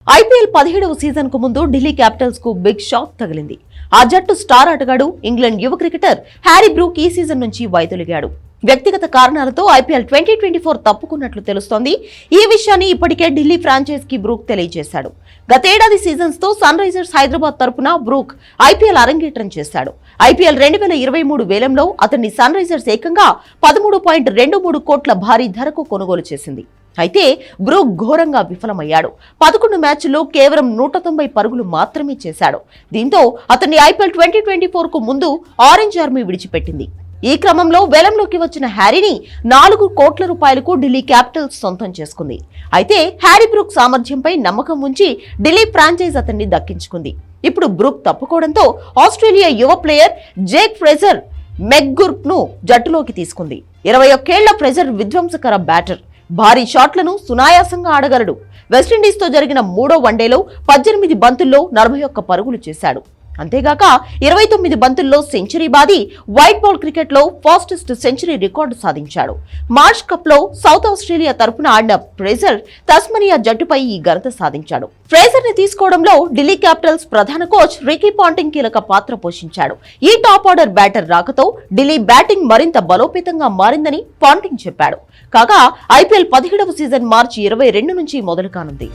IPL 17వ season కు ముందు Delhi Capitals కు బిగ్ షాక్ తగిలింది. ఆ జట్టు స్టార్ ఆటగాడు ఇంగ్లాండ్ యువ క్రికెటర్ హ్యారీ బ్రూక్ ఈ సీజన్ నుంచి వైదొలిగాడు. వ్యక్తిగత కారణాలతో ఐపీఎల్ 2024 తప్పుకున్నట్లు తెలుస్తోంది. ఈ విషయాన్ని ఇప్పటికే ఢిల్లీ ఫ్రాంచైజ్ కి బ్రూక్ తెలియజేశాడు. గతేడాది సీజన్స్ తో సన్ రైజర్స్ హైదరాబాద్ తరపున బ్రూక్ ఐపీఎల్ అరంగేట్రం చేశాడు. ఐపీఎల్ 2023 వేలంలో అతన్ని సన్ రైజర్స్ ఏకంగా 13.23 కోట్ల భారీ ధరకు కొనుగోలు చేసింది. అయితే బ్రూక్ ఘోరంగా విఫలమయ్యాడు. 11 మ్యాచ్ల్లో కేవలం 190 పరుగులు మాత్రమే చేశాడు. దీంతో అతన్ని ఐపీఎల్ 2024 కు ముందు ఆరెంజ్ ఆర్మీ విడిచిపెట్టింది. ఈ క్రమంలో వేలంలోకి వచ్చిన హ్యారీని 4 కోట్ల రూపాయలకు ఢిల్లీ క్యాపిటల్స్ సొంతం చేసుకుంది. అయితే హ్యారీ బ్రూక్ సామర్థ్యంపై నమ్మకం ఉంచి ఢిల్లీ ఫ్రాంచైజ్ అతన్ని దక్కించుకుంది. ఇప్పుడు బ్రూక్ తప్పుకోవడంతో ఆస్ట్రేలియా యువ ప్లేయర్ జేక్ ఫ్రేజర్ మెక్గుర్క్ ను జట్టులోకి తీసుకుంది. 21 ఏళ్ల ఫ్రేజర్ విధ్వంసకర బ్యాటర్. భారీ షాట్లను సునాయాసంగా ఆడగలడు. వెస్టిండీస్ తో జరిగిన 3వ వన్డేలో 18 బంతుల్లో 41 పరుగులు చేశాడు. అంతేగాక 29 బంతుల్లో సెంచరీ బాది వైట్ బాల్ క్రికెట్ లో ఫాస్టెస్ట్ సెంచరీ రికార్డు సాధించాడు. మార్చ్ కప్ లో సౌత్ ఆస్ట్రేలియా తరపున ఆడిన ఫ్రేజర్ తస్మనియా జట్టుపై ఈ ఘనత సాధించాడు. ఫ్రేజర్ ని తీసుకోవడంలో ఢిల్లీ క్యాపిటల్స్ ప్రధాన కోచ్ రికీ పాంటింగ్ కీలక పాత్ర పోషించాడు. ఈ టాప్ ఆర్డర్ బ్యాటర్ రాకతో ఢిల్లీ బ్యాటింగ్ మరింత బలోపేతంగా మారిందని పాంటింగ్ చెప్పాడు. కాగా ఐపీఎల్ 17వ సీజన్ మార్చి 22 నుంచి మొదలు కానుంది.